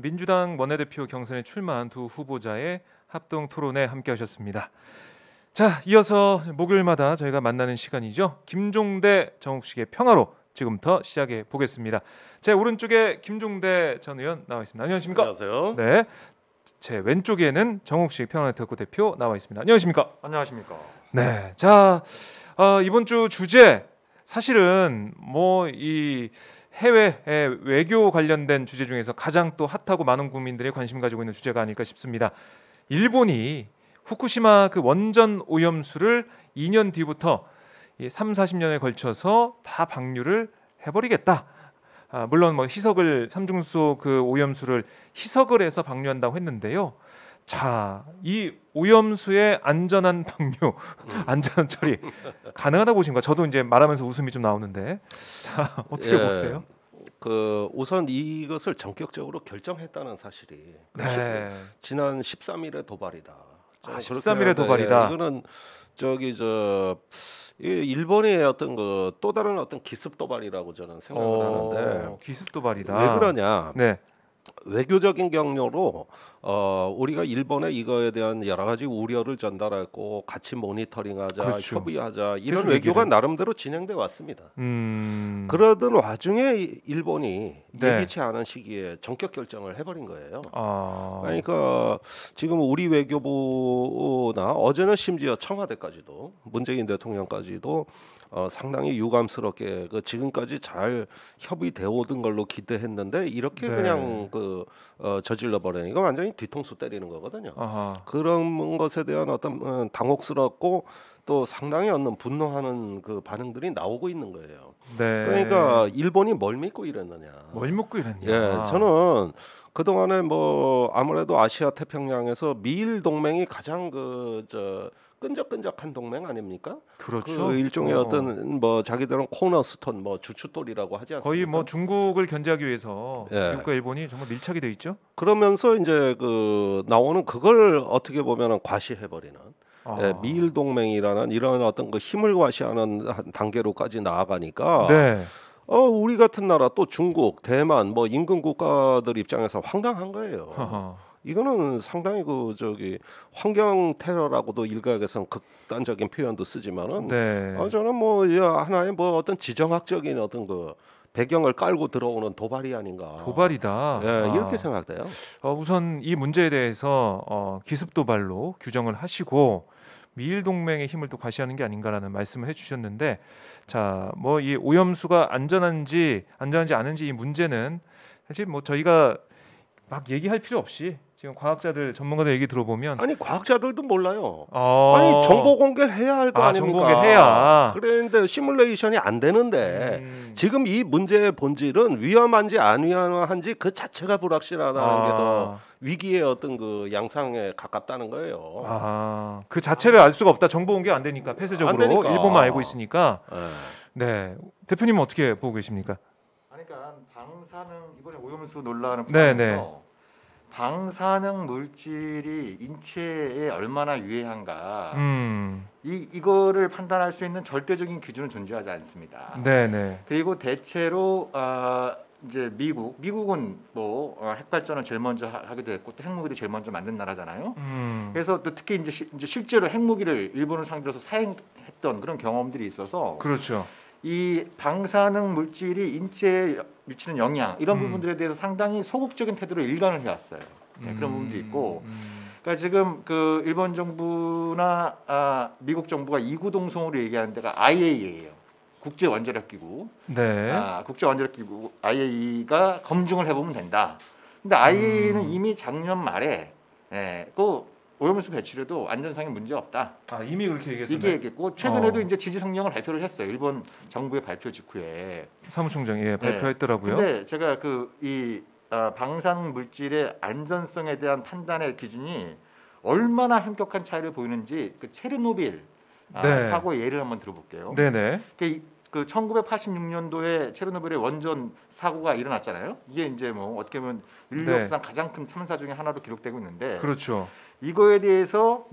민주당 원내대표 경선에 출마한 두 후보자의 합동 토론에 함께하셨습니다. 자, 이어서 목요일마다 저희가 만나는 시간이죠. 김종대 정욱식의 평화로 지금부터 시작해 보겠습니다. 제 오른쪽에 김종대 전 의원 나와 있습니다. 안녕하십니까? 안녕하세요. 네, 제 왼쪽에는 정욱식 평화네트워크 대표 나와 있습니다. 안녕하십니까? 안녕하십니까? 네, 자 이번 주 주제 사실은 뭐 이 해외 외교 관련된 주제 중에서 가장 또 핫하고 많은 국민들이 관심 가지고 있는 주제가 아닐까 싶습니다. 일본이 후쿠시마 그 원전 오염수를 2년 뒤부터 30-40년에 걸쳐서 다 방류를 해버리겠다. 물론 뭐 희석을 삼중수소 그 오염수를 희석을 해서 방류한다고 했는데요. 자, 이 오염수의 안전한 방류, 안전한 처리 가능하다고 보신가? 저도 이제 말하면서 웃음이 좀 나오는데, 자, 어떻게 보세요? 그 우선 이것을 전격적으로 결정했다는 사실이 네. 지난 13일에 도발이다. 13일에 도발이다. 이거는 일본의 어떤 그 또 다른 어떤 기습 도발이라고 저는 생각을 하는데 기습 도발이다. 왜 그러냐? 네. 외교적인 경로로 우리가 일본에 이거에 대한 여러 가지 우려를 전달했고 같이 모니터링하자, 그렇죠. 협의하자 이런 계속 외교가 얘기를. 나름대로 진행돼 왔습니다. 음. 그러던 와중에 일본이 네. 예기치 않은 시기에 전격 결정을 해버린 거예요. 아. 그러니까 지금 우리 외교부나 어제는 심지어 청와대까지도 문재인 대통령까지도 상당히 유감스럽게 지금까지 잘 협의되어 오던 걸로 기대했는데 이렇게 네. 그냥 저질러 버리니까 완전히 뒤통수 때리는 거거든요. 아하. 그런 것에 대한 어떤 당혹스럽고 또 상당히 얻는 분노하는 그 반응들이 나오고 있는 거예요. 네. 그러니까 일본이 뭘 믿고 이랬느냐. 뭘 먹고 이랬냐? 예, 저는 그 동안에 뭐 아무래도 아시아 태평양에서 미일 동맹이 가장 끈적끈적한 동맹 아닙니까? 그렇죠. 그 일종의 어떤 뭐 자기들은 코너스톤 뭐 주춧돌이라고 하지 않습니까? 거의 뭐 중국을 견제하기 위해서 예. 미국과 일본이 정말 밀착이 돼 있죠. 그러면서 이제 나오는 그걸 어떻게 보면은 과시해 버리는 아. 미일 동맹이라는 이런 어떤 힘을 과시하는 단계로까지 나아가니까 네. 우리 같은 나라 또 중국, 대만 뭐 인근 국가들 입장에서 황당한 거예요. 하하. 이거는 상당히 환경 테러라고도 일각에서는 극단적인 표현도 쓰지만은 네. 저는 뭐 하나의 뭐 어떤 지정학적인 어떤 배경을 깔고 들어오는 도발이 아닌가. 도발이다. 예, 이렇게 생각돼요. 우선 이 문제에 대해서 기습 도발로 규정을 하시고 미일 동맹의 힘을 또 과시하는 게 아닌가라는 말씀을 해주셨는데, 자, 뭐 이 오염수가 안전한지 아닌지 이 문제는 사실 뭐 저희가 막 얘기할 필요 없이 지금 과학자들 전문가들 얘기 들어보면 아니 과학자들도 몰라요. 어. 아니 정보 공개를 해야 할 거 아닙니까? 정보 공개해야. 그런데 시뮬레이션이 안 되는데 지금 이 문제의 본질은 위험한지 안 위험한지 그 자체가 불확실하다는 게 더 위기의 어떤 양상에 가깝다는 거예요. 그 자체를 알 수가 없다. 정보 공개 안 되니까 폐쇄적으로 안 되니까. 일본만 알고 있으니까. 예. 네, 대표님은 어떻게 보고 계십니까? 그러니까 방사능 이번에 오염수 논란을 네, 포함해서 방사능 물질이 인체에 얼마나 유해한가 이거를 판단할 수 있는 절대적인 기준은 존재하지 않습니다. 네네. 그리고 대체로 이제 미국은 뭐 핵발전을 제일 먼저 하기도 했고 또 핵무기를 제일 먼저 만든 나라잖아요. 그래서 또 특히 이제 실제로 핵무기를 일본을 상대로 사용했던 그런 경험들이 있어서 그렇죠. 이 방사능 물질이 인체에 미치는 영향 이런 부분들에 대해서 상당히 소극적인 태도로 일관을 해왔어요. 네, 그런 부분도 있고, 그러니까 지금 일본 정부나 미국 정부가 이구동성으로 얘기하는 데가 IAEA예요. 국제 원자력 기구. 네. 국제 원자력 기구 IAEA가 검증을 해보면 된다. 근데 IAEA는 이미 작년 말에 오염수 배출에도 안전상의 문제 없다. 이미 그렇게 얘기했었나요? 이게 얘기했고 최근에도 이제 지지 성명을 발표를 했어요. 일본 정부의 발표 직후에 사무총장이 발표했더라고요. 근데 제가 방사능 물질의 안전성에 대한 판단의 기준이 얼마나 현격한 차이를 보이는지 체르노빌 사고의 예를 한번 들어볼게요. 네네. 그 1986년도에 체르노빌의 원전 사고가 일어났잖아요. 이게 이제 뭐 어떻게 보면 인류 역사상 가장 큰 참사 중에 하나로 기록되고 있는데, 그렇죠. 이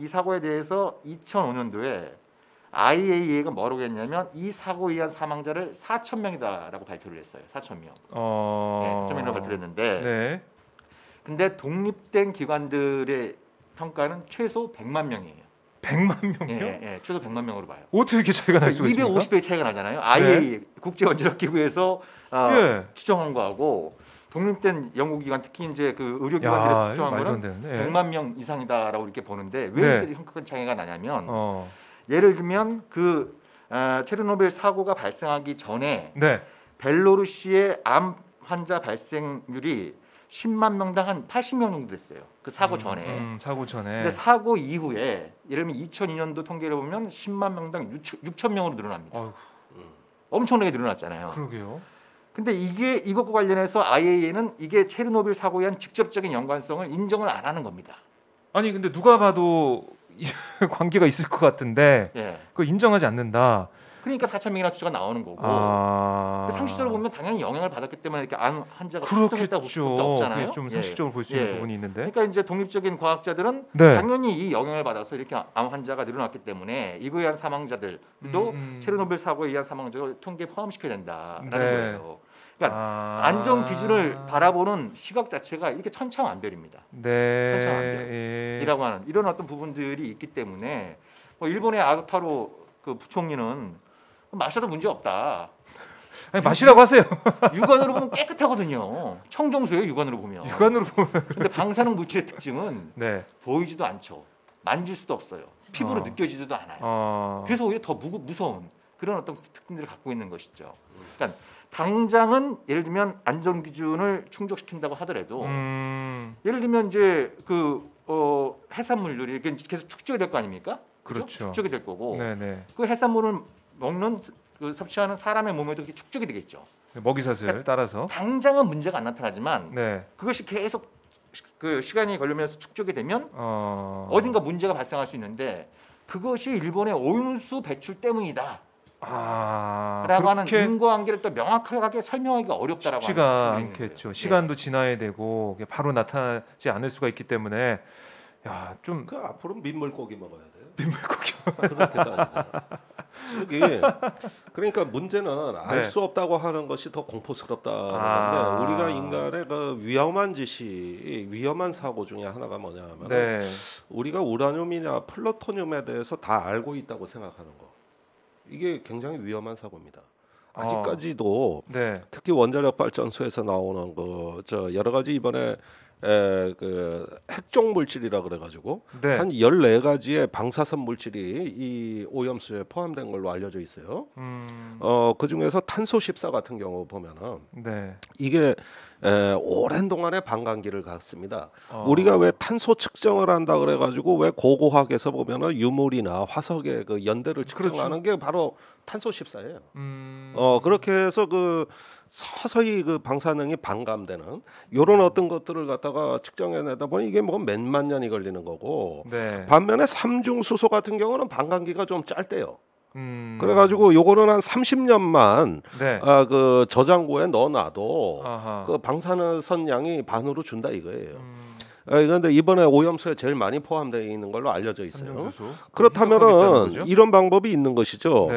사고에 대해서 2005년도에 IAEA가 뭐라고 했냐면 이 사고에 의한 사망자를 4,000명이다라고 발표를 했어요. 4,000명. 4,000명이라고 발표를 했는데, 근데 독립된 기관들의 평가는 최소 100만 명이에요. 100만 명이요? 예, 최소 100만 명으로 봐요. 어떻게 이렇게 차이가 날 수가 있습니까? 250배의 차이가 나잖아요. IAEA 국제원자력기구에서 예. 추정한 거하고 독립된 연구기관 특히 이제 그 의료기관들에서 추정한 거는 100만 명 이상이다라고 이렇게 보는데 왜 이렇게 큰 차이가 나냐면 예를 들면 그 체르노빌 사고가 발생하기 전에 벨로루시의 암 환자 발생률이 10만 명당 한 80명 정도 됐어요. 그 사고 전에. 사고 전에. 근데 사고 이후에 예를 들면 2002년도 통계를 보면 10만 명당 6천 명으로 늘어납니다. 엄청나게 늘어났잖아요. 그러게요. 근데 이것과 관련해서 IAEA는 이게 체르노빌 사고에 대한 직접적인 연관성을 인정을 안 하는 겁니다. 아니 근데 누가 봐도 관계가 있을 것 같은데 그걸 인정하지 않는다. 그러니까 4,000명이라는 수치가 나오는 거고 상식적으로 보면 당연히 영향을 받았기 때문에 이렇게 암 환자가 그렇겠죠. 볼 수밖에 없잖아요. 좀 상식적으로 볼 수 있는 부분이 있는데. 그러니까 이제 독립적인 과학자들은 당연히 이 영향을 받아서 이렇게 암 환자가 늘어났기 때문에 이거에 의한 사망자들도 체르노빌 사고에 의한 사망자를 통계에 포함시켜야 된다라는 거예요. 그러니까 안전 기준을 바라보는 시각 자체가 이렇게 천차만별입니다. 천차만별이라고 하는 이런 어떤 부분들이 있기 때문에 뭐 일본의 아타로 그 부총리는 마셔도 문제 없다. 아니, 마시라고 하세요. 육안으로 보면 깨끗하거든요. 청정수예요, 육안으로 보면. 육안으로 보면. 근데 방사능 물질의 특징은 보이지도 않죠. 만질 수도 없어요. 피부로 느껴지지도 않아요. 그래서 오히려 더 무서운 그런 어떤 특징들을 갖고 있는 것이죠. 그러니까 당장은 예를 들면 안전 기준을 충족시킨다고 하더라도 예를 들면 이제 그 해산물들이 계속 축적이 될 거 아닙니까? 그렇죠. 축적이 될 거고 그 해산물을 먹는 그 섭취하는 사람의 몸에도 그렇게 축적이 되겠죠. 먹이사슬 그러니까 따라서 당장은 문제가 안 나타나지만 그것이 계속 그 시간이 걸리면서 축적이 되면 어딘가 문제가 발생할 수 있는데 그것이 일본의 오염수 배출 때문이다. 라고 하는 인과관계를 또 명확하게 설명하기가 어렵다라고 쉽지가 않겠죠. 시간도 지나야 되고 바로 나타나지 않을 수가 있기 때문에 좀 그 앞으로 민물고기 먹어야 돼요. 민물고기. 여기 그러니까 문제는 알 수 없다고 하는 것이 더 공포스럽다는 건데 우리가 인간의 그 위험한 짓이 위험한 사고 중에 하나가 뭐냐면 우리가 우라늄이나 플루토늄에 대해서 다 알고 있다고 생각하는 거. 이게 굉장히 위험한 사고입니다. 아직까지도 특히 원자력 발전소에서 나오는 여러 가지 이번에 그 핵종 물질이라 그래가지고 한 14가지의 방사선 물질이 이 오염수에 포함된 걸로 알려져 있어요. 그 중에서 탄소 14 같은 경우 보면은 이게 오랜 동안의 반감기를 갖습니다. 우리가 왜 탄소 측정을 한다 그래가지고 왜 고고학에서 보면은 유물이나 화석의 그 연대를 측정하는 게 바로 탄소 14예요. 그렇게 해서 그 서서히 그 방사능이 반감되는 이런 어떤 것들을 갖다가 측정해내다 보니 이게 뭐 몇만 년이 걸리는 거고 반면에 삼중수소 같은 경우는 반감기가 좀 짧대요. 그래가지고 요거는 한 30년만 그 저장고에 넣어놔도 그 방사선 양이 반으로 준다 이거예요. 그런데 이번에 오염수에 제일 많이 포함되어 있는 걸로 알려져 있어요. 그렇다면은 이런 방법이 있는 것이죠.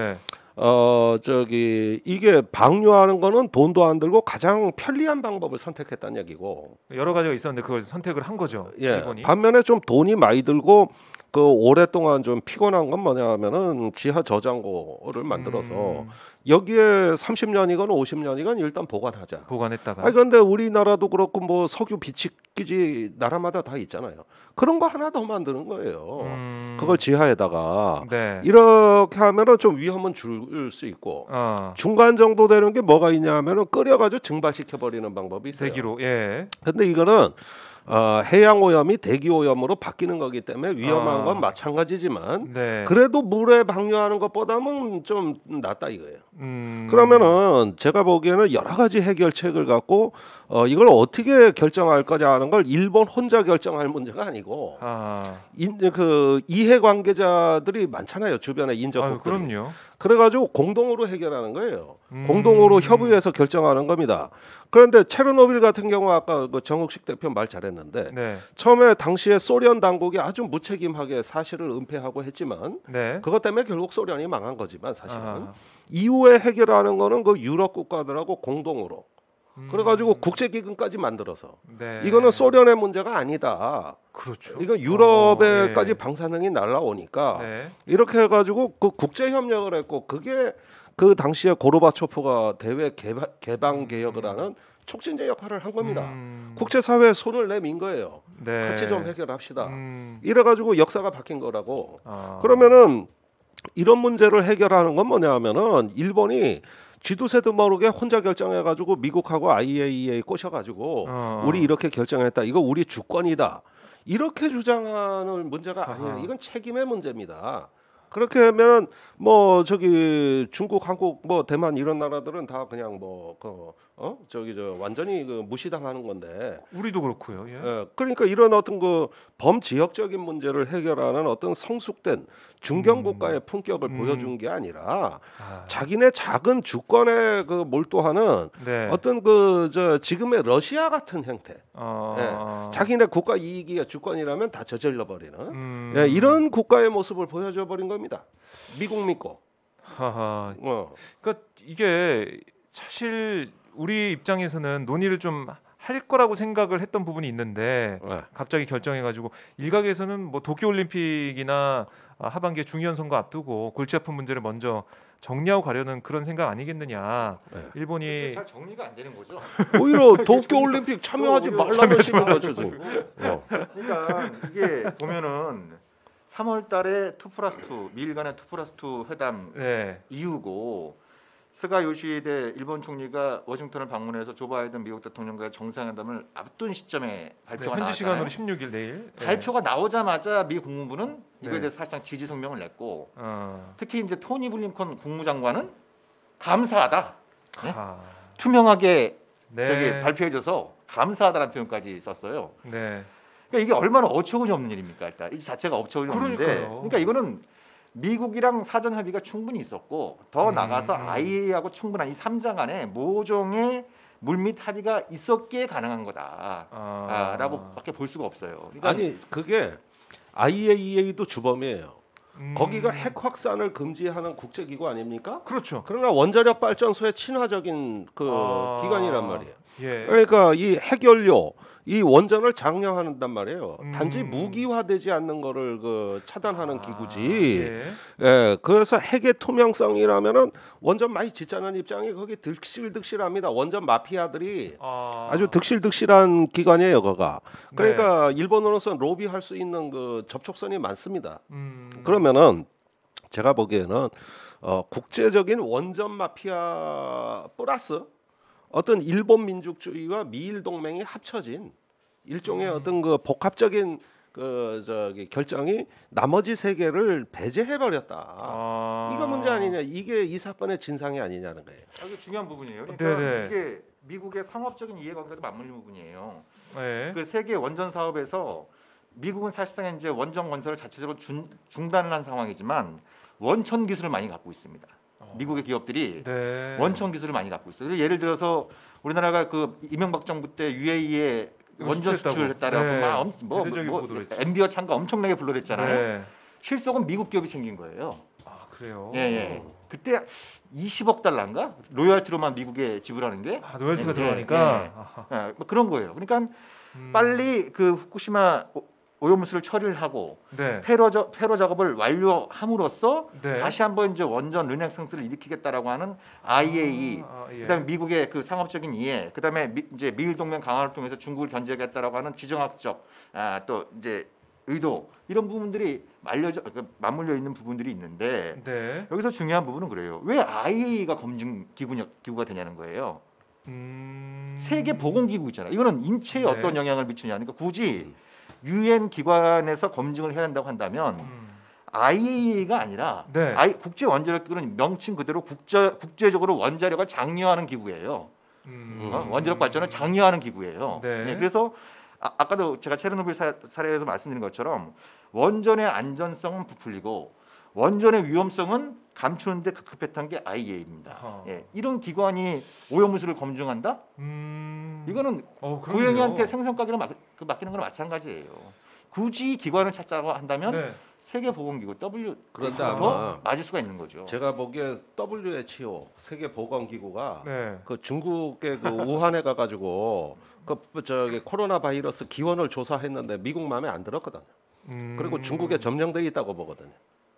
이게 방류하는 거는 돈도 안 들고 가장 편리한 방법을 선택했다는 얘기고 여러 가지가 있었는데 그걸 선택을 한 거죠. 일본이. 반면에 좀 돈이 많이 들고 그 오랫동안 좀 피곤한 건 뭐냐면은 지하 저장고를 만들어서 여기에 30년이건 50년이건 일단 보관했다가. 그런데 우리나라도 그렇고 뭐 석유 비축기지 나라마다 다 있잖아요. 그런 거 하나 더 만드는 거예요. 그걸 지하에다가 이렇게 하면은 좀 위험은 줄 수 있고 중간 정도 되는 게 뭐가 있냐면은 끓여가지고 증발시켜 버리는 방법이 있어요. 대기로. 근데 이거는 해양 오염이 대기 오염으로 바뀌는 거기 때문에 위험한 건 마찬가지지만 그래도 물에 방류하는 것보다는 좀 낫다 이거예요. 그러면은 제가 보기에는 여러 가지 해결책을 갖고 이걸 어떻게 결정할 거냐 하는 걸 일본 혼자 결정할 문제가 아니고 그 이해관계자들이 많잖아요. 주변에 인접국들이. 그럼요. 그래가지고 공동으로 해결하는 거예요. 공동으로 협의해서 결정하는 겁니다. 그런데 체르노빌 같은 경우 아까 그 정욱식 대표 말 잘했는데 처음에 당시에 소련 당국이 아주 무책임하게 사실을 은폐하고 했지만 그것 때문에 결국 소련이 망한 거지만 사실은 이후에 해결하는 거는 그 유럽 국가들하고 공동으로 그래가지고 국제기금까지 만들어서 네. 이거는 소련의 문제가 아니다. 그렇죠. 이건 유럽에까지 예. 방사능이 날라오니까 네. 이렇게 해가지고 그 국제 협력을 했고 그게 그 당시에 고르바초프가 대외 개방 개혁을 하는 촉진제 역할을 한 겁니다. 국제사회에 손을 내민 거예요. 네. 같이 좀 해결합시다. 이래가지고 역사가 바뀐 거라고. 아. 그러면은 이런 문제를 해결하는 건 뭐냐면은 일본이 쥐두새도 모르게 혼자 결정해가지고 미국하고 IAEA 꼬셔가지고 우리 이렇게 결정했다. 이거 우리 주권이다. 이렇게 주장하는 문제가 아니에요. 이건 책임의 문제입니다. 그렇게 하면 뭐 저기 중국, 한국, 뭐 대만 이런 나라들은 다 그냥 뭐 저기 저 완전히 그 무시당하는 건데 우리도 그렇고요. 예. 예, 그러니까 이런 어떤 그 범지역적인 문제를 해결하는 어떤 성숙된 중견 국가의 품격을 보여준 게 아니라 자기네 작은 주권에 그 몰두하는 네. 어떤 그 저 지금의 러시아 같은 형태. 예, 자기네 국가 이익이 주권이라면 다 저질러 버리는 예, 이런 국가의 모습을 보여줘 버린 겁니다. 미국 믿고. 하하. 그러니까 이게 사실 우리 입장에서는 논의를 좀 할 거라고 생각을 했던 부분이 있는데 갑자기 결정해가지고 일각에서는 뭐 도쿄올림픽이나 하반기에 중의원 선거 앞두고 골치 아픈 문제를 먼저 정리하고 가려는 그런 생각 아니겠느냐. 일본이 잘 정리가 안 되는 거죠. 오히려 도쿄올림픽 참여하지 말라는 식으로 그러니까 이게 보면은 3월달에 2+2 미일 간의 2+2 회담 네. 이후고 스가 요시히데 일본 총리가 워싱턴을 방문해서 조 바이든 미국 대통령과의 정상회담을 앞둔 시점에 발표가 현지 시간으로 나왔잖아요. 16일 내일 발표가 나오자마자 미 국무부는 이거에 네. 대해서 사실상 지지 성명을 냈고 특히 이제 토니 블링컨 국무장관은 감사하다, 네? 투명하게 네. 저기 발표해줘서 감사하다는 표현까지 썼어요. 네. 그러니까 이게 얼마나 어처구니 없는 일입니까? 일단 이 자체가 어처구니 없는데, 그러니까요. 그러니까 이거는 미국이랑 사전 협의가 충분히 있었고 더 나가서 IAEA하고 충분한 이 3자 간에 모종의 물밑 합의가 있었기에 가능한 거다라고밖에 볼 수가 없어요. 그러니까 아니 그게 IAEA도 주범이에요. 거기가 핵 확산을 금지하는 국제기구 아닙니까? 그렇죠. 그러나 원자력 발전소의 친화적인 그 기관이란 말이에요. 예. 그러니까 이 핵연료, 이 원전을 장려한단 말이에요. 단지 무기화되지 않는 거를 그 차단하는 기구지. 예, 그래서 핵의 투명성이라면은 원전 많이 짓자는 입장이 거기 득실득실합니다. 원전 마피아들이 아주 득실득실한 기관이에요, 거가. 그러니까 일본으로서 로비할 수 있는 그 접촉선이 많습니다. 그러면은 제가 보기에는 국제적인 원전 마피아 플러스 어떤 일본 민족주의와 미일 동맹이 합쳐진 일종의 어떤 그 복합적인 그 저기 결정이 나머지 세계를 배제해 버렸다. 이거 문제 아니냐? 이게 이 사건의 진상이 아니냐는 거예요. 이게 중요한 부분이에요. 그러니까 네네. 이게 미국의 상업적인 이해관계도 맞물리는 부분이에요. 네. 그 세계 원전 사업에서 미국은 사실상 이제 원전 건설을 자체적으로 중단을 한 상황이지만 원천 기술을 많이 갖고 있습니다. 미국의 기업들이 네. 원천 기술을 많이 갖고 있어요. 예를 들어서 우리나라가 그 이명박 정부 때 UAE에 원전 수출을 했다라고 네. 막 대대적인 보도를 했죠. 엔비어 창가 엄청나게 불러댔잖아요. 네. 실속은 미국 기업이 챙긴 거예요. 아 그래요. 예. 그때 20억 달러인가 로열티로만 미국에 지불하는 게 로열티가 들어가니까 뭐 그런 거예요. 그러니까 빨리 그 후쿠시마 오염수를 처리를 하고 네. 폐로 작업을 완료함으로써 네. 다시 한번 이제 원전 르네상스를 일으키겠다라고 하는 IAEA, 예. 그다음에 미국의 그 상업적인 이해, 그다음에 이제 미일 동맹 강화를 통해서 중국을 견제하겠다라고 하는 지정학적 또 이제 의도 이런 부분들이 맞물려 있는 부분들이 있는데 네. 여기서 중요한 부분은 그래요. 왜 IAEA가 검증 기구가 되냐는 거예요. 세계 보건 기구 있잖아요. 이거는 인체에 네. 어떤 영향을 미치냐. 그러니까 굳이 UN 기관에서 검증을 해야 한다고 한다면 IAEA가 아니라 네. 국제 원자력 기구는 명칭 그대로 국제적으로 원자력을 장려하는 기구예요. 원자력 발전을 장려하는 기구예요. 네. 네, 그래서 아까도 제가 체르노빌 사례에서 말씀드린 것처럼 원전의 안전성은 부풀리고 원전의 위험성은 감추는데 급급했던 게 IAEA입니다. 예, 이런 기관이 오염물질을 검증한다? 이거는 고양이한테 생선 가게를 맡기는 거랑 마찬가지예요. 굳이 기관을 찾자고 한다면 네. 세계보건기구 그런데 WHO도 아마 맞을 수가 있는 거죠. 제가 보기에 WHO 세계보건기구가 네. 그 중국의 그 우한에 가가지고 그 저기 코로나 바이러스 기원을 조사했는데 미국 마음에 안 들었거든. 그리고 중국에 점령돼 있다고 보거든요.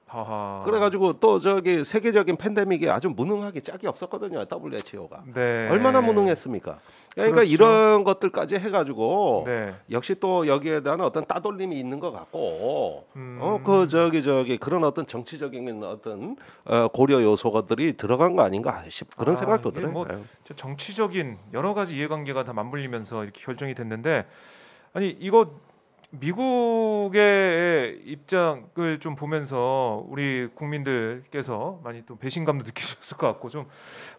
하하. 그래가지고 또 저기 세계적인 팬데믹에 아주 무능하기 짝이 없었거든요. WHO가 네. 얼마나 무능했습니까? 그러니까 그렇죠. 이런 것들까지 해가지고 네. 역시 또 여기에 대한 어떤 따돌림이 있는 것 같고 그 저기 그런 어떤 정치적인 어떤 고려 요소들이 들어간 거 아닌가 그런 생각도 이게 들어요. 뭐 정치적인 여러 가지 이해관계가 다 맞물리면서 이렇게 결정이 됐는데 아니 이거 미국의 입장을 좀 보면서 우리 국민들께서 많이 또 배신감도 느끼셨을 것 같고 좀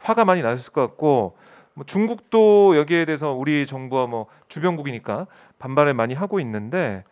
화가 많이 나셨을 것 같고 뭐 중국도 여기에 대해서 우리 정부와 뭐 주변국이니까 반발을 많이 하고 있는데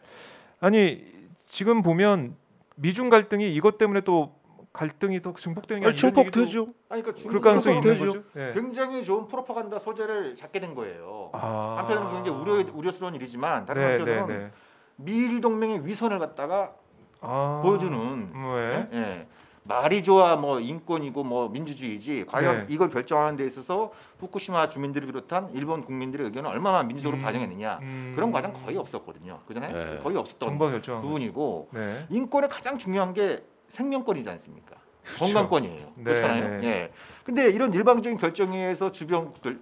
아니 지금 보면 미중 갈등이 이것 때문에 또 갈등이 더 증폭되는 게 아니라 증폭되죠. 아니, 그러니까 그럴 가능성이 있는 되죠. 거죠. 네. 굉장히 좋은 프로파간다 소재를 잡게 된 거예요. 한편으로는 굉장히 우려스러운 일이지만 다른 한편으로는 미일 동맹의 위선을 갖다가 보여주는 왜? 예. 말이 좋아 뭐 인권이고 뭐 민주주의지 과연 이걸 결정하는 데 있어서 후쿠시마 주민들을 비롯한 일본 국민들의 의견을 얼마나 민주적으로 반영했느냐 그런 과정 거의 없었거든요. 그잖아요. 네. 거의 없었던 부분이고 인권의 가장 중요한 게 생명권이지 않습니까? 그렇죠. 건강권이에요. 그렇잖아요. 예. 근데 이런 일방적인 결정에 의해서 주변국들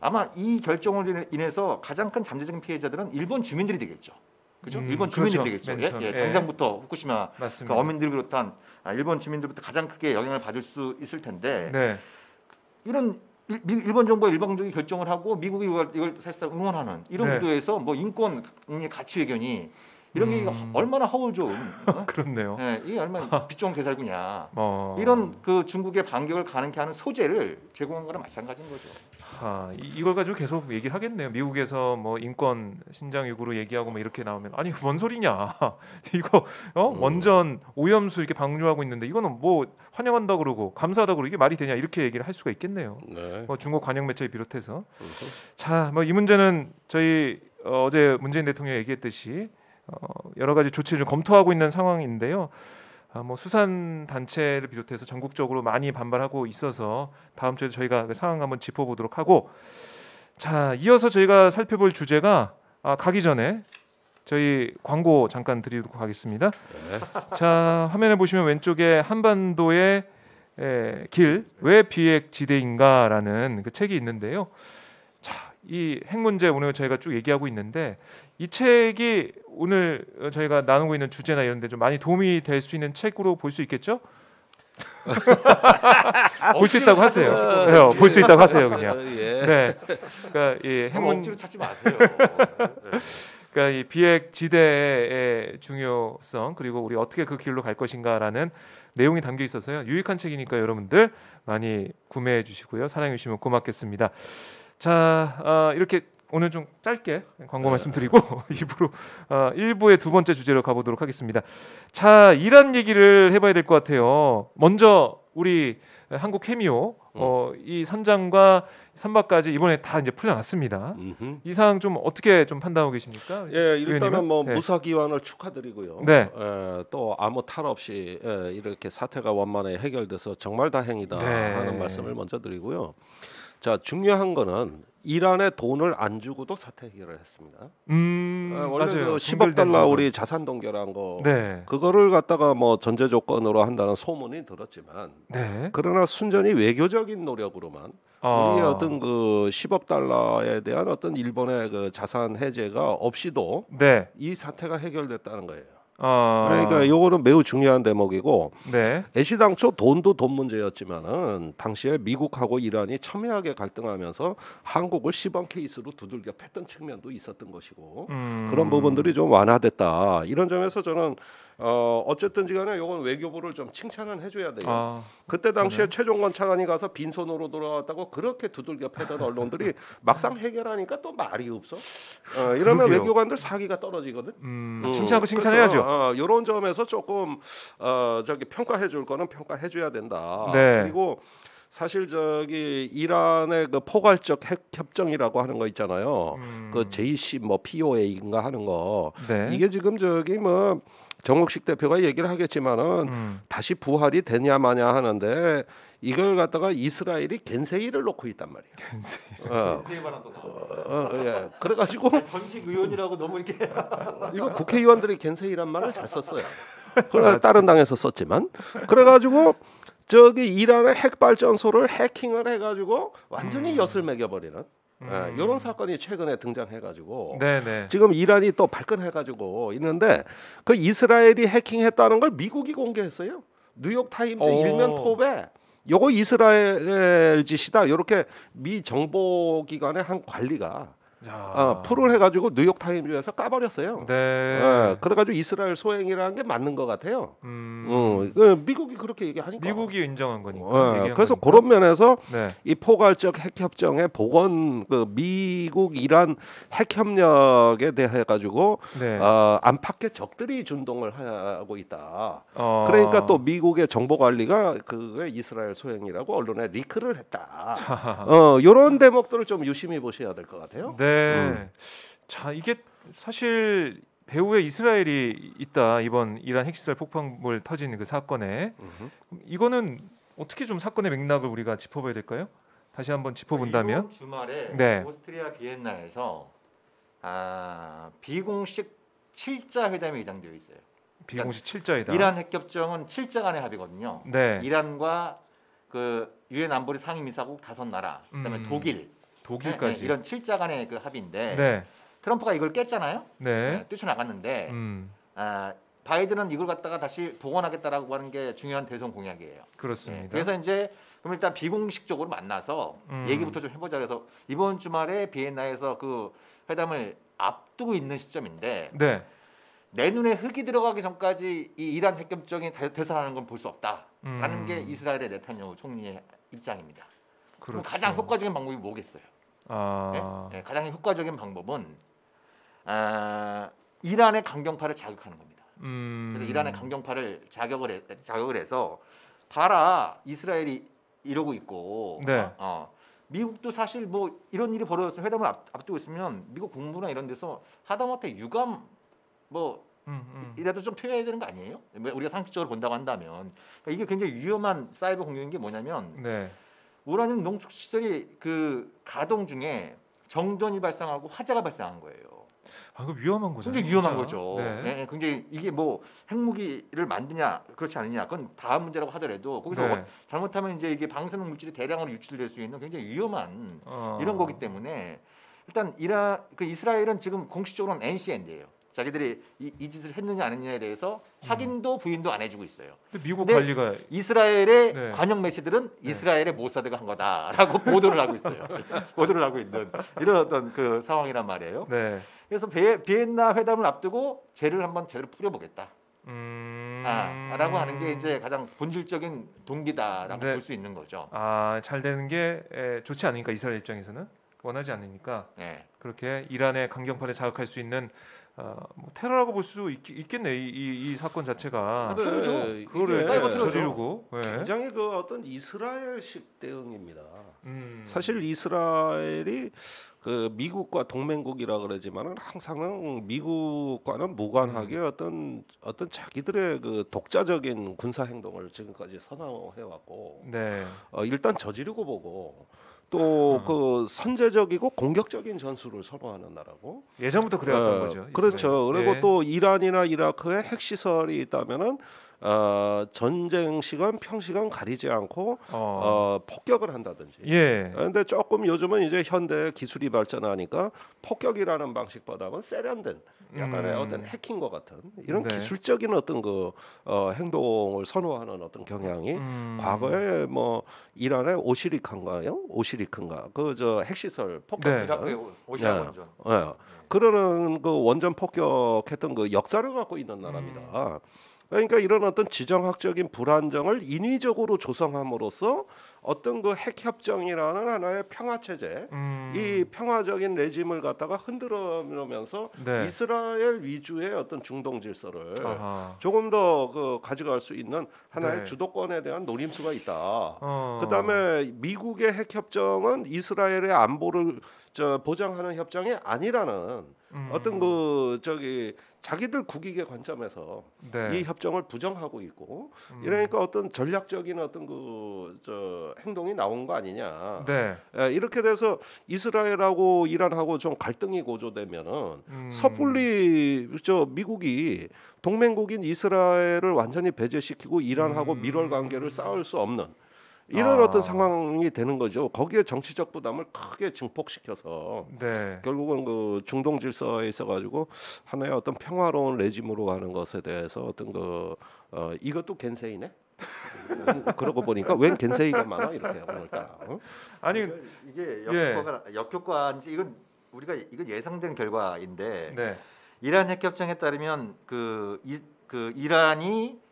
아마 이 결정을 인해서 가장 큰 잠재적인 피해자들은 일본 주민들이 되겠죠. 그죠? 일본 주민들이 그렇죠. 되겠죠. 예, 당장부터 후쿠시마 그 어민들 비롯한 일본 주민들부터 가장 크게 영향을 받을 수 있을 텐데 이런 일본 정부가 일방적인 결정을 하고 미국이 이걸 사실상 응원하는 이런 구도에서 뭐 인권이 가치 외견이 이런 게 얼마나 허울 좋은 그렇네요. 예, 이게 얼마나 빛 좋은 개살구냐. 이런 그 중국의 반격을 가능케 하는 소재를 제공한 거랑 마찬가지인 거죠. 이걸 가지고 계속 얘기를 하겠네요. 미국에서 뭐 인권 신장 요구로 얘기하고 뭐 이렇게 나오면 아니 뭔 소리냐. 이거 원전 오염수 이렇게 방류하고 있는데 이거는 뭐 환영한다 그러고 감사하다 그러고 이게 말이 되냐 이렇게 얘기를 할 수가 있겠네요. 뭐 중국 관영 매체에 비롯해서. 자, 뭐 이 문제는 저희 어제 문재인 대통령이 얘기했듯이 여러 가지 조치를 좀 검토하고 있는 상황인데요. 뭐 수산 단체를 비롯해서 전국적으로 많이 반발하고 있어서 다음 주에 저희가 그 상황 한번 짚어보도록 하고, 자 이어서 저희가 살펴볼 주제가 가기 전에 저희 광고 잠깐 드리고 가겠습니다. 자 화면에 보시면 왼쪽에 한반도의 길 왜 비핵지대인가라는 그 책이 있는데요. 자, 이 핵 문제 오늘 저희가 쭉 얘기하고 있는데 이 책이 오늘 저희가 나누고 있는 주제나 이런 데 좀 많이 도움이 될 수 있는 책으로 볼 수 있겠죠? 볼 수 있다고 하세요. 볼 수 있다고 하세요, 그냥. 네. 그러니까 이 핵 문제 억지로 찾지 마세요. 그러니까 이 비핵지대의 중요성 그리고 우리 어떻게 그 길로 갈 것인가라는 내용이 담겨 있어서요. 유익한 책이니까 여러분들 많이 구매해 주시고요. 사랑해 주시면 고맙겠습니다. 자, 이렇게 오늘 좀 짧게 광고 말씀드리고 1부의 두 번째 주제로 가보도록 하겠습니다. 자, 이란 얘기를 해봐야 될 것 같아요. 먼저 우리 한국 케미오 이 선장과 선박까지 이번에 다 이제 풀려났습니다. 이 상황 좀 어떻게 좀 판단하고 계십니까? 예, 일단은 뭐 무사기환을 축하드리고요. 또 아무 탈 없이 이렇게 사태가 원만하게 해결돼서 정말 다행이다 하는 말씀을 먼저 드리고요. 자, 중요한 거는 이란에 돈을 안 주고도 사태 해결을 했습니다. 원래 맞아요. 그 10억 달러 우리 자산 동결한 거 그거를 갖다가 뭐 전제 조건으로 한다는 소문이 들었지만 그러나 순전히 외교적인 노력으로만 우리 어떤 그 10억 달러에 대한 어떤 일본의 그 자산 해제가 없이도 이 사태가 해결됐다는 거예요. 그러니까 요거는 매우 중요한 대목이고 애시당초 돈도 돈 문제였지만은 당시에 미국하고 이란이 첨예하게 갈등하면서 한국을 시범 케이스로 두들겨 팼던 측면도 있었던 것이고 그런 부분들이 좀 완화됐다. 이런 점에서 저는 어쨌든지간에 요건 외교부를 좀 칭찬은 해줘야 돼요. 그때 당시에 최종건 차관이 가서 빈손으로 돌아왔다고 그렇게 두들겨 패던 언론들이 막상 해결하니까 또 말이 없어. 이러면 외교관들 사기가 떨어지거든. 칭찬하고 칭찬해야죠. 이런 점에서 조금 저기 평가해줄 거는 평가해줘야 된다. 그리고 사실 저기 이란의 그 포괄적 핵 협정이라고 하는 거 있잖아요. 그 JC 뭐 POA인가 하는 거. 네. 이게 지금 저기 뭐 정옥식 대표가 얘기를 하겠지만은 다시 부활이 되냐 마냐 하는데 이걸 갖다가 이스라엘이 겐세이를 놓고 있단 말이에요. 겐세이 발언도 나오고. 예. 그래가지고 전직 의원이라고 너무 이렇게 이거 국회의원들이 겐세이란 말을 잘 썼어요. 그래 다른 당에서 썼지만 그래가지고 저기 이란의 핵 발전소를 해킹을 해가지고 완전히 엿을 매겨버리는 이런 사건이 최근에 등장해가지고 네네. 지금 이란이 또 발끈해가지고 있는데 그 이스라엘이 해킹했다는 걸 미국이 공개했어요. 뉴욕 타임즈 일면 톱에 요거 이스라엘 짓이다. 이렇게 미 정보기관의 한 관리가 풀을 해가지고 뉴욕 타임즈에서 까버렸어요. 네. 그래가지고 이스라엘 소행이라는 게 맞는 것 같아요. 미국이 그렇게 얘기하니까. 미국이 인정한 거니까. 그래서 거니까. 그런 면에서 네. 이 포괄적 핵협정의 복원, 그 미국 이란 핵협력에 대해 가지고 네. 안팎의 적들이 준동을 하고 있다. 그러니까 또 미국의 정보관리가 그게 이스라엘 소행이라고 언론에 리크를 했다. 이런 대목들을 좀 유심히 보셔야 될 것 같아요. 네. 자, 이게 사실 배후에 이스라엘이 있다. 이번 이란 핵시설 폭발물 터진 그 사건에 이거는 어떻게 좀 사건의 맥락을 우리가 짚어봐야 될까요? 다시 한번 짚어본다면 이번 주말에 네. 오스트리아 비엔나에서 비공식 7자 회담이 예정되어 있어요. 비공식 7자이다. 이란 핵협정은 7자 간의 합의거든요. 네. 이란과 그 유엔 안보리 상임이사국 5나라, 그다음에 독일까지 이런 7자 간의 그 합의인데 네. 트럼프가 이걸 깼잖아요. 네. 뛰쳐나갔는데 바이든은 이걸 갖다가 다시 복원하겠다라고 하는 게 중요한 대선 공약이에요. 그렇습니다. 그래서 이제 그럼 일단 비공식적으로 만나서 얘기부터 좀 해보자. 그래서 이번 주말에 비엔나에서 그 회담을 앞두고 있는 시점인데 네. 내 눈에 흙이 들어가기 전까지 이 이란 핵협정이 되살아나는 건 볼 수 없다라는 게 이스라엘의 네타냐후 총리의 입장입니다. 그럼 가장 효과적인 방법이 뭐겠어요? 네? 가장 효과적인 방법은 이란의 강경파를 자극하는 겁니다. 그래서 이란의 강경파를 자극을 해서 봐라 이스라엘이 이러고 있고 네. 미국도 사실 뭐 이런 일이 벌어졌으면 회담을 앞두고 있으면 미국 국무부나 이런 데서 하다못해 유감 뭐 이라도 좀 표해야 되는 거 아니에요? 우리가 상식적으로 본다고 한다면 그러니까 이게 굉장히 위험한 사이버 공격인 게 뭐냐면 네. 우라늄 농축 시설이 그 가동 중에 정전이 발생하고 화재가 발생한 거예요. 그 위험한 거죠. 굉장히 위험한 거죠. 네. 네, 굉장히 이게 뭐 핵무기를 만드냐 그렇지 않느냐 그건 다음 문제라고 하더라도 거기서 네. 잘못하면 이제 이게 방사능 물질이 대량으로 유출될 수 있는 굉장히 위험한 이런 거기 때문에 일단 이스라엘은 지금 공식적으로는 NCND예요. 자기들이 이 짓을 했느냐 안 했느냐에 대해서 확인도 부인도 안 해주고 있어요. 미국 관리가 이스라엘의 네. 관영 매체들은 이스라엘의 모사드가 한 거다라고 보도를 하고 있어요. 보도를 하고 있는 이런 어떤 그 상황이란 말이에요. 네. 그래서 비엔나 회담을 앞두고 쟤를 한번 제대로 뿌려보겠다. 라고 하는 게 이제 가장 본질적인 동기다라고 네. 볼 수 있는 거죠. 잘 되는 게 좋지 않으니까 이스라엘 입장에서는 원하지 않으니까 네. 그렇게 이란의 강경파를 자극할 수 있는 뭐 테러라고 볼 수 있겠네 이 사건 자체가. 네, 그거를 사이버 테러죠. 저지르고 굉장히 그 어떤 이스라엘식 대응입니다. 사실 음. 이스라엘이 그 미국과 동맹국이라 그러지만은 항상은 미국과는 무관하게 어떤 자기들의 그 독자적인 군사 행동을 지금까지 선호해 왔고 네. 일단 저지르고 보고 또 그 선제적이고 공격적인 전술을 선호하는 나라고 예전부터 그래왔던 거죠. 그렇죠. 이스라엘. 그리고 또 이란이나 이라크에 핵시설이 있다면은 전쟁 시간, 평시간 가리지 않고 폭격을 한다든지. 예. 그런데 조금 요즘은 이제 현대 기술이 발전하니까 폭격이라는 방식보다는 세련된 약간의 어떤 해킹과 같은 이런 네. 기술적인 어떤 그 행동을 선호하는 어떤 경향이 과거에 뭐 이란의 오시리큰가 그 저 핵시설 폭격 이라크의 오시아 원전. 그러는 그 원전 폭격했던 그 역사를 갖고 있는 나라입니다. 그러니까 이런 어떤 지정학적인 불안정을 인위적으로 조성함으로써 어떤 그 핵 협정이라는 하나의 평화 체제, 이 평화적인 레짐을 갖다가 흔들어면서 네. 이스라엘 위주의 어떤 중동 질서를 아하. 조금 더 그 가져갈 수 있는 하나의 네. 주도권에 대한 노림수가 있다. 그다음에 미국의 핵 협정은 이스라엘의 안보를 보장하는 협정이 아니라는 어떤 그 자기들 국익의 관점에서 네. 이 협정을 부정하고 있고 이러니까 어떤 전략적인 어떤 행동이 나온 거 아니냐. 네. 이렇게 돼서 이스라엘하고 이란하고 좀 갈등이 고조되면은 섣불리 미국이 동맹국인 이스라엘을 완전히 배제시키고 이란하고 밀월 관계를 쌓을 수 없는 이런 어떤 상황이 되는 거죠. 거기에 정치적 부담을 크게 증폭시켜서 네. 결국은 그 중동 질서에 있어가지고 하나의 어떤 평화로운 레짐으로 가는 것에 대해서 어떤 이것도 겐세이네. 그러고 보니까 웬 겐세이가 많아 이렇게 오늘따라. 아니 이게 예. 역효과인지 이건 예상된 결과인데 네. 이란 핵협정에 따르면 그 이란이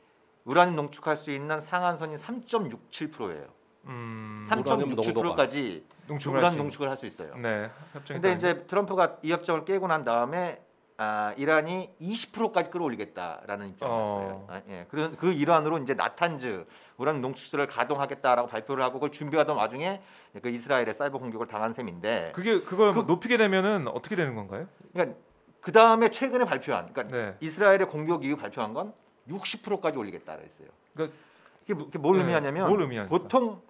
우라늄 농축할 수 있는 상한선이 3.67%예요. 3.67%까지 우라늄 농축을 할 수 있어요. 네. 협정에 근데 이제 트럼프가 이 협정을 깨고 난 다음에 이란이 20%까지 끌어올리겠다라는 입장이었어요. 예. 그 일환으로 이제 나탄즈 우라늄 농축소를 가동하겠다라고 발표를 하고 그걸 준비하던 와중에 그 이스라엘의 사이버 공격을 당한 셈인데 그걸 높이게 되면은 어떻게 되는 건가요? 그러니까 그 다음에 최근에 발표한 그러니까 네. 이스라엘의 공격 이후 발표한 건 60%까지 올리겠다 그랬어요. 그러니까 이게 뭘 의미하냐면 뭘 의미하니까? 보통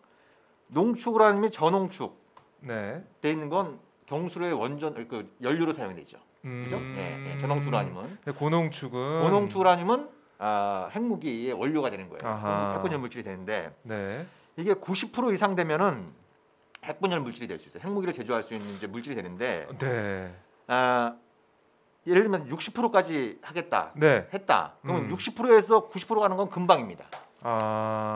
농축 우라늄이 저농축 네. 돼 있는 건 경수로의 원전 그 연료로 사용이 되죠. 그죠? 예, 저농축 우라늄은 고농축 우라늄은 핵무기의 원료가 되는 거예요. 핵분열 물질이 되는데 네. 이게 90% 이상 되면은 핵분열 물질이 될 수 있어요. 핵무기를 제조할 수 있는 이제 물질이 되는데 네. 예를 들면 60%까지 하겠다. 네. 했다. 그러면 60%에서 90% 가는 건 금방입니다.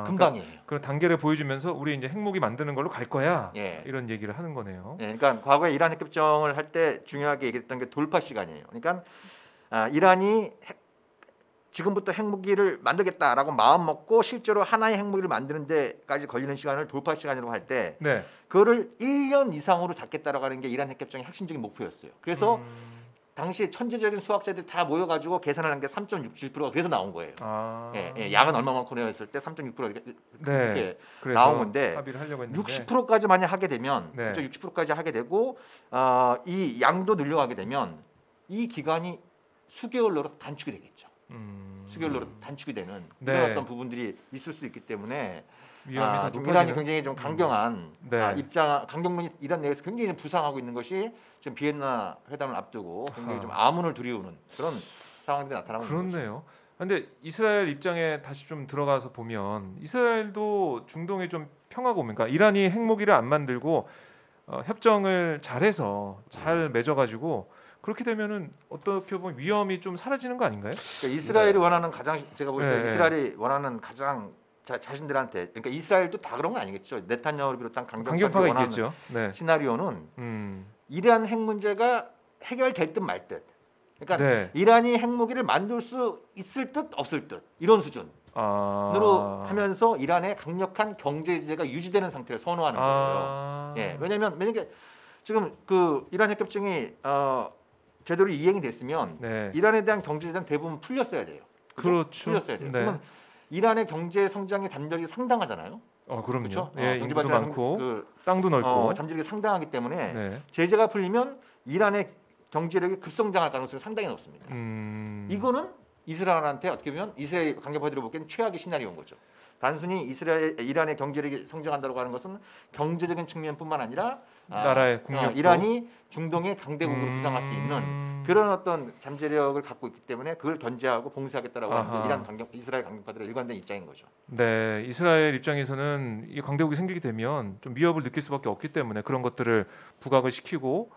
금방이에요. 그런 단계를 보여주면서 우리 이제 핵무기 만드는 걸로 갈 거야. 예. 이런 얘기를 하는 거네요. 예, 그러니까 과거에 이란 핵협정을 할 때 중요하게 얘기했던 게 돌파 시간이에요. 그러니까 이란이 지금부터 핵무기를 만들겠다라고 마음 먹고 실제로 하나의 핵무기를 만드는 데까지 걸리는 시간을 돌파 시간이라고 할 때 네. 그거를 1년 이상으로 잡겠다라고 하는 게 이란 핵협정의 핵심적인 목표였어요. 그래서 당시 천재적인 수학자들이 다 모여가지고 계산을 한 게 3.67%가 그래서 나온 거예요. 예, 양은 얼마만큼 했을 때 3.6% 이렇게 나온 건데 합의를 하려고 했는데 60%까지 만약 하게 되면 네. 60%까지 하게 되고 이 양도 늘려가게 되면 이 기간이 수개월로 단축이 되겠죠. 수개월로 단축이 되는 네. 이런 어떤 부분들이 있을 수 있기 때문에 위험이 더 좀 높아지는? 이란이 굉장히 좀 강경한 네. 강경론이 이란 내에서 굉장히 좀 부상하고 있는 것이 지금 비엔나 회담을 앞두고 굉장히 좀 아문을 두리우는 그런 상황들이 나타나고 있는 거죠. 그렇네요. 근데 이스라엘 입장에 다시 좀 들어가서 보면 이스라엘도 중동에 좀 평화가 오면 그러니까 이란이 핵무기를 안 만들고 협정을 잘해서 잘 맺어가지고 그렇게 되면은 어떻게 보면 위험이 좀 사라지는 거 아닌가요? 그러니까 이스라엘이 원하는 가장 제가 볼 때 네. 이스라엘이 원하는 가장 자신들한테 그러니까 이스라엘도 다 그런 건 아니겠죠. 네탄야후를 비롯한 강경파가 원하는 있겠죠. 네. 시나리오는 이란 핵 문제가 해결될 듯 말 듯. 그러니까 네. 이란이 핵무기를 만들 수 있을 듯 없을 듯 이런 수준으로 하면서 이란의 강력한 경제 제재가 유지되는 상태를 선호하는 거예요. 예, 왜냐하면 지금 그 이란 핵협정이 제대로 이행이 됐으면 네. 이란에 대한 경제 제재는 대부분 풀렸어야 돼요. 그렇죠. 풀렸어야 돼요. 네. 그러면 이란의 경제 성장의 잠재력이 상당하잖아요. 그럼요. 그렇죠? 예, 경제 인구도 발전의 많고 땅도 넓고 잠재력이 상당하기 때문에 네. 제재가 풀리면 이란의 경제력이 급성장할 가능성이 상당히 높습니다. 이거는 이스라엘한테 어떻게 보면 이스라엘 강경파들이 보기엔 최악의 시나리오인 거죠. 단순히 이란의 경제력이 성장한다고 하는 것은 경제적인 측면뿐만 아니라 나라의 국력도 이란이 중동의 강대국으로 부상할 수 있는 그런 어떤 잠재력을 갖고 있기 때문에 그걸 견제하고 봉쇄하겠다라고 하는 게 이스라엘 강경파들의 일관된 입장인 거죠. 네, 이스라엘 입장에서는 이 강대국이 생기게 되면 좀 위협을 느낄 수밖에 없기 때문에 그런 것들을 부각을 시키고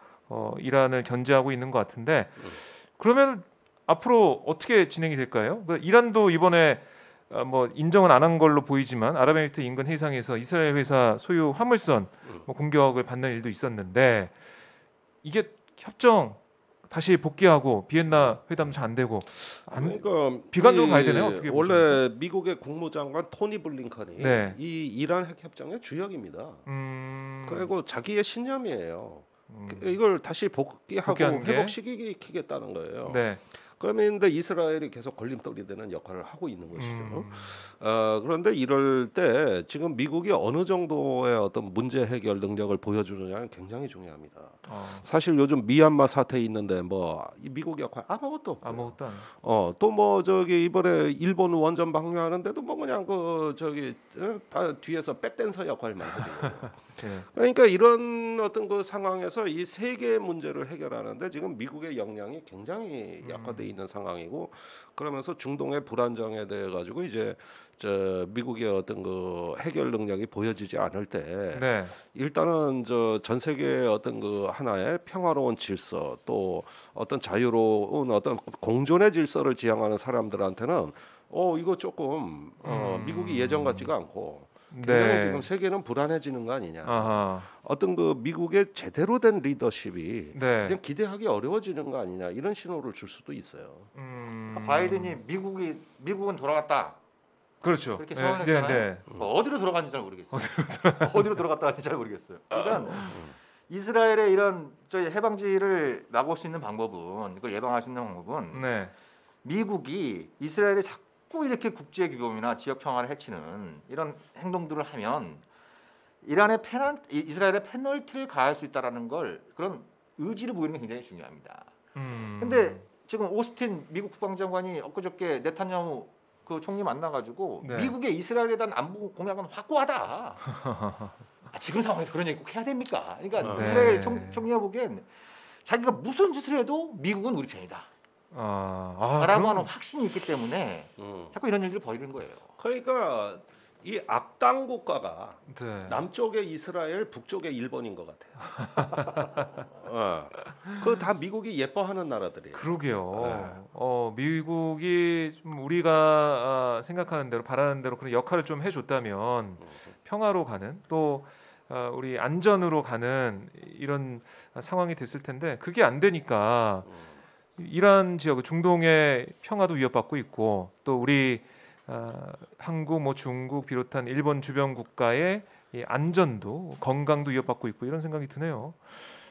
이란을 견제하고 있는 것 같은데 그러면 앞으로 어떻게 진행이 될까요? 이란도 이번에 뭐 인정은 안 한 걸로 보이지만 아랍에미리트 인근 해상에서 이스라엘 회사 소유 화물선 공격을 받는 일도 있었는데 이게 협정 다시 복귀하고 비엔나 회담 잘 안 되고 그러니까 비관적으로 가야 되네요. 어떻게 원래 보십니까? 미국의 국무장관 토니 블링컨이 네. 이 이란 핵 협정의 주역입니다. 그리고 자기의 신념이에요. 이걸 다시 복귀하고 복귀하는 게? 회복시키겠다는 거예요. 네. 그런데 이스라엘이 계속 걸림돌이 되는 역할을 하고 있는 것이죠. 그런데 이럴 때 지금 미국이 어느 정도의 어떤 문제 해결 능력을 보여주느냐는 굉장히 중요합니다. 사실 요즘 미얀마 사태 있는데 뭐 이 미국 역할 아무것도 없고요. 아무것도 안. 또 뭐 저기 이번에 일본 원전 방문하는데도 뭐 그냥 그 저기 뒤에서 백댄서 역할만 하고. 네. 그러니까 이런 어떤 그 상황에서 이 세계 문제를 해결하는데 지금 미국의 역량이 굉장히 약화돼 있는 상황이고 그러면서 중동의 불안정에 대해 가지고 이제 저 미국의 어떤 그 해결 능력이 보여지지 않을 때 네. 일단은 저 전 세계의 어떤 그 하나의 평화로운 질서 또 어떤 자유로운 어떤 공존의 질서를 지향하는 사람들한테는 이거 조금 미국이 예전 같지가 않고 굉장히 네. 지금 세계는 불안해지는 거 아니냐. 아하. 어떤 그 미국의 제대로 된 리더십이 네. 그냥 기대하기 어려워지는 거 아니냐 이런 신호를 줄 수도 있어요. 그러니까 바이든이 미국은 돌아갔다. 그렇죠. 그렇게 네, 선언했잖아요. 네, 네. 뭐 어디로 들어간지 잘 모르겠어요. 어디로 들어갔다 하는지 잘 모르겠어요. 그러니까 이스라엘의 이런 저희 해방지를 막을 수 있는 방법은 이걸 예방할 수 있는 방법은 네. 미국이 이스라엘이 자꾸 이렇게 국제 규범이나 지역 평화를 해치는 이런 행동들을 하면 이스라엘의 페널티를 가할 수 있다라는 걸 그런 의지를 보이는 게 굉장히 중요합니다. 근데 지금 오스틴 미국 국방장관이 엊그저께 네타냐후 그 총리 만나가지고 네. 미국의 이스라엘에 대한 안보 공약은 확고하다. 지금 상황에서 그런 얘기 꼭 해야 됩니까? 그러니까 네. 이스라엘 총리가 보기엔 자기가 무슨 짓을 해도 미국은 우리 편이다. 라고 그럼- 하는 확신이 있기 때문에 자꾸 이런 일들을 벌이는 거예요. 그러니까 이 악당 국가가 네. 남쪽에 이스라엘, 북쪽에 일본인 것 같아요. 그거 다 미국이 예뻐하는 나라들이에요. 그러게요. 미국이 좀 우리가 생각하는 대로 바라는 대로 그런 역할을 좀 해줬다면 평화로 가는 또 우리 안전으로 가는 이런 상황이 됐을 텐데 그게 안 되니까 이란 지역 중동의 평화도 위협받고 있고 또 우리 한국, 뭐 중국 비롯한 일본 주변 국가의 이 안전도 건강도 위협받고 있고 이런 생각이 드네요.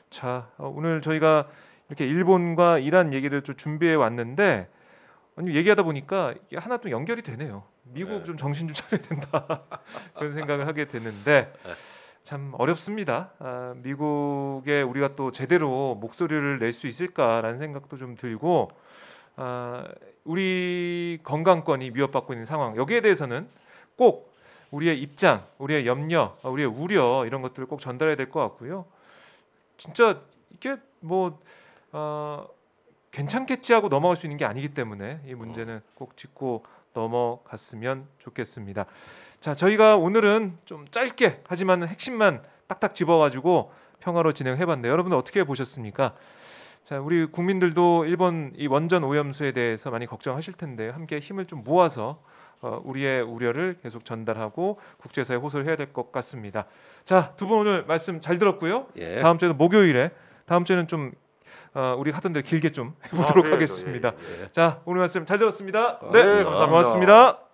자, 오늘 저희가 이렇게 일본과 이란 얘기를 좀 준비해 왔는데 아니 얘기하다 보니까 이게 하나 또 연결이 되네요. 미국 좀 정신 좀 차려야 된다 그런 생각을 하게 됐는데 참 어렵습니다. 미국에 우리가 또 제대로 목소리를 낼 수 있을까라는 생각도 좀 들고 우리 건강권이 위협받고 있는 상황 여기에 대해서는 꼭 우리의 입장, 우리의 염려, 우리의 우려 이런 것들을 꼭 전달해야 될 것 같고요. 진짜 이게 뭐 괜찮겠지 하고 넘어갈 수 있는 게 아니기 때문에 이 문제는 꼭 짚고 넘어갔으면 좋겠습니다. 자, 저희가 오늘은 좀 짧게 하지만 핵심만 딱딱 집어가지고 평화로 진행해봤는데 여러분들 어떻게 보셨습니까? 자, 우리 국민들도 일본 이 원전 오염수에 대해서 많이 걱정하실 텐데 함께 힘을 좀 모아서 우리의 우려를 계속 전달하고 국제사회에 호소를 해야 될 것 같습니다. 자, 두 분 오늘 말씀 잘 들었고요. 예. 다음 주에도 목요일에 다음 주에는 좀 우리 하던 대로 길게 좀 해보도록 그래야죠. 하겠습니다. 예. 자, 오늘 말씀 잘 들었습니다. 네, 감사합니다. 고맙습니다.